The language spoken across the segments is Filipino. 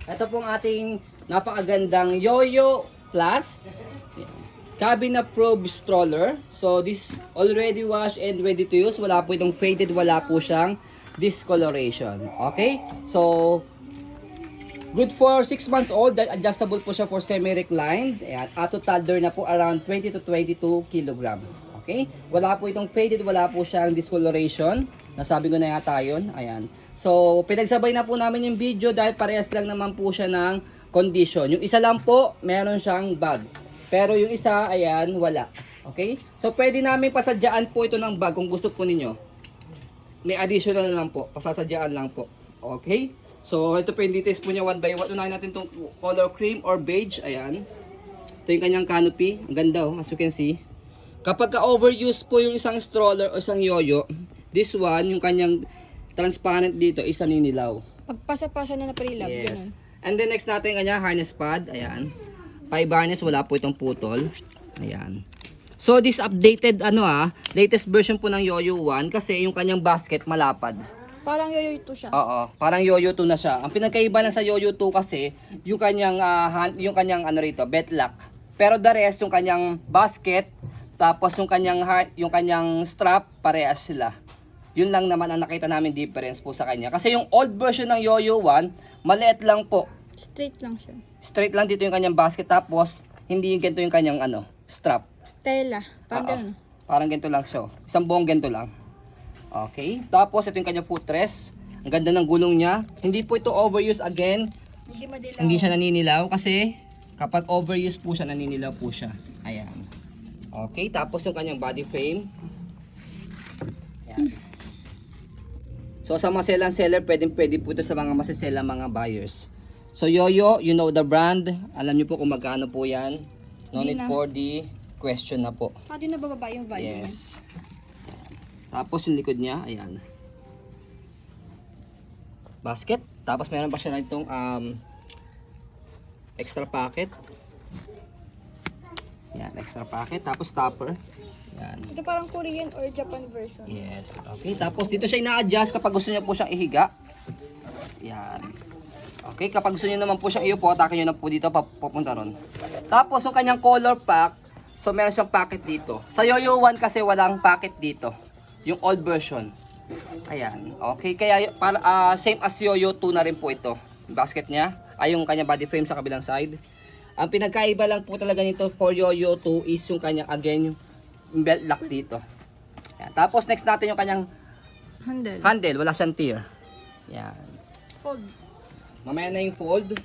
Ito pong ating napakagandang Yoyo Plus Cabin Approved Stroller. So this already washed and ready to use. Wala po itong faded, wala po siyang discoloration. Okay? So good for 6 months old. Adjustable po siya for semi-reclined. Ayan. At toddler na po around 20 to 22 kg. Okay? Wala po itong faded, wala po siyang discoloration. Nasabi ko na yata yun. Ayan. So, pinagsabay na po namin yung video dahil parehas lang naman po siya ng condition. Yung isa lang po, meron siyang bag. Pero yung isa, ayan, wala. Okay? So, pwede namin pasadyaan po ito ng bag kung gusto po ninyo. May additional na lang po. Pasasadyaan lang po. Okay? So, ito po yung details po niya one by one. Unahin natin itong color cream or beige. Ayan. Ito yung kanyang canopy. Ang ganda oh, as you can see. Kapag ka-overuse po yung isang stroller o isang yoyo, this one, yung kanyang transparent dito, isa ninilaw. Pagpasa-pasa na naprilab. Yes. And then next natin kanya harness pad. Ayan. 5 harness, wala po itong putol. Ayan. So this updated latest version po ng Yoyo 1 kasi yung kanyang basket malapad. Parang yoyo ito siya. Oo, parang Yoyo 2 na siya. Ang pinagkaiba lang sa Yoyo 2 kasi yung kanyang bet lock. Pero the rest yung kanyang basket tapos yung kanyang strap parehas sila. Yun lang naman ang nakita namin difference po sa kanya. Kasi yung old version ng Yoyo 1, maliit lang po. Straight lang siya. Straight lang dito yung kanyang basket tapos hindi yung ganito yung kanyang strap. Tela. Parang ganun. Parang ganito lang siya. Isang buong ganito lang. Okay. Tapos ito yung kanyang footrest. Ang ganda ng gulong niya. Hindi po ito overuse again. Hindi madilaw. Hindi siya naninilaw kasi kapag overuse po siya, naninilaw po siya. Ayan. Okay. Tapos yung kanyang body frame. Ayan. So sa mga seller, pwede po ito sa mga masisela mga buyers. So Yoyo, you know the brand. Alam niyo po kung magkano po yan. No need for the question na po. Hindi na bababa yung value. Yes. Tapos yung likod niya, ayan. Basket. Tapos meron pa siya na itong extra pocket. Yan, extra pocket. Tapos stopper. Yan. Ito parang Korean or Japan version. Yes. Okay, tapos dito siya ina-adjust kapag gusto niyo po siyang ihiga. Yan. Okay, kapag gusto niyo naman po siyang iupo, atakin niyo na po dito papunta ron. Tapos yung kanyang color pack, so meron siyang packet dito. Sa Yoyo 1 kasi walang packet dito. Yung old version. Ayan. Okay, kaya para same as Yoyo 2 na rin po ito. Yung basket niya, ay yung kanyang body frame sa kabilang side. Ang pinagkaiba lang po talaga nito for Yoyo 2 is yung kanyang again yung belt lock dito. Yan. Tapos next natin yung kanyang handle. Wala siyang tier. Yan. Fold. Mamaya na yung fold.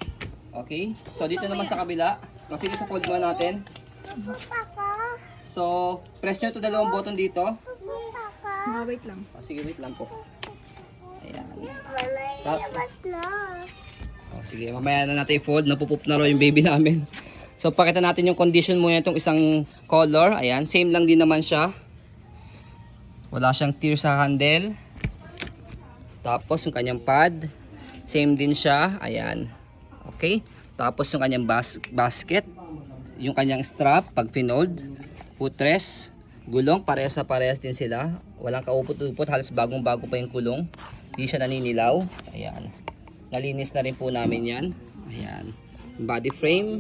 Okay. So dito naman sa kabila. So sige sa fold muna natin. So press nyo ito dalawang button dito. Wait lang. O, sige wait lang po. Ayan. O, sige mamaya na natin i-fold. Napupup na raw yung baby namin. So pakita natin yung condition muna itong isang color. Ayan, same lang din naman siya. Wala siyang tier sa handle. Tapos yung kanyang pad, same din siya. Ayan. Okay. Tapos yung kanyang basket, yung kanyang strap pag pinold, footrest, gulong, parehas na parehas din sila. Walang kaupot-upot, halos bagong-bago pa yung gulong. Hindi siya naninilaw. Ayan. Nalinis na rin po namin 'yan. Ayan. Yung body frame.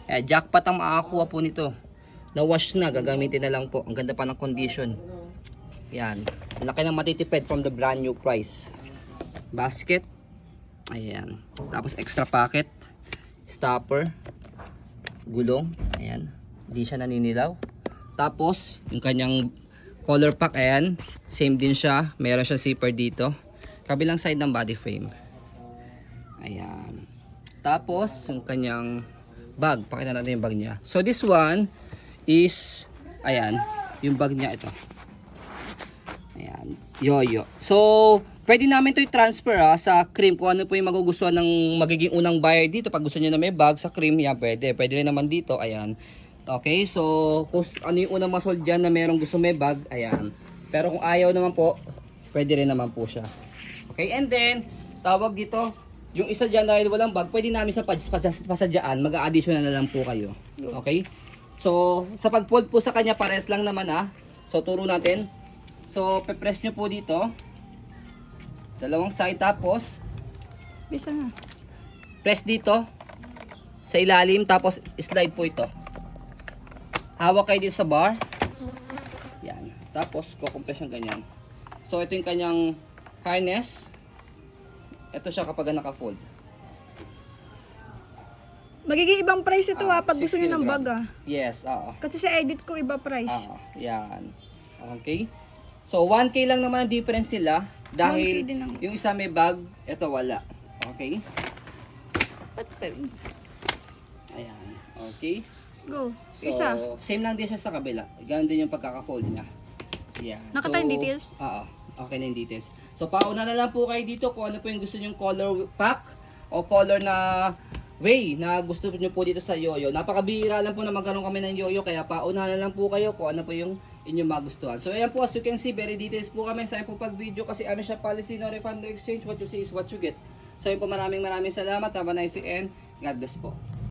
Jackpot ang makakakuha po nito. Na-wash na, gagamitin na lang po. Ang ganda pa ng condition. Yan. Laki ng matitipid from the brand new price. Basket. Ayan. Tapos extra pocket. Stopper. Gulong. Ayan. Hindi siya naninilaw. Tapos, yung kanyang color pack, ayan. Same din siya. Meron siyang zipper dito. Kabilang side ng body frame. Ayan. Tapos, yung kanyang bag, pakita natin yung bag niya. So this one is ayan, yung bag niya ito. Ayan, Yoyo. So pwede namin 'to i-transfer sa cream kung ano po yung magugustuhan ng magiging unang buyer dito. Pag gusto niyo na may bag sa cream, yan pwede. Pwede rin naman dito, ayan. Okay, so kung ano yung unang masold dyan na merong gusto may bag, ayan. Pero kung ayaw naman po, pwede rin naman po siya. Okay, and then tawag dito yung isa dyan dahil walang bag, pwede namin sa pasadyaan, mag-a-additional na lang po kayo. Okay? So, sa pag-fold po sa kanya, pares lang naman So, turo natin. So, pe-press nyo po dito. Dalawang side tapos. Bisa na. Press dito sa ilalim, tapos slide po ito. Hawak kayo dito sa bar. Yan. Tapos kukompress yung ganyan. So ito yung kanyang harness. Ito siya kapag naka-fold. Magiging ibang price ito pag gusto 6 niyo ng kilogram. bag Yes, oo. Kasi sa edit ko iba price. Yan. Okay. So 1K lang naman ang difference nila 1K dahil din ang- yung isa may bag, ito wala. Okay? Ayan. Okay. Go. So, Isa. same lang din siya sa kabila. Ganun din yung pagkaka-fold niya. Yan. Nakita yung details? Oo. Okay na yung details. So, pauna na lang po kayo dito kung ano po yung gusto nyong color pack o color na way na gusto nyo po dito sa yoyo. Napakabihira lang po na magkaroon kami ng yoyo, kaya pauna na lang po kayo kung ano po yung inyong magustuhan. So, ayan po, as you can see, very details po kami sa po pag-video kasi ano siya policy no refund no exchange. What you see is what you get. So, yun po, maraming salamat. Have a nice day and God bless po.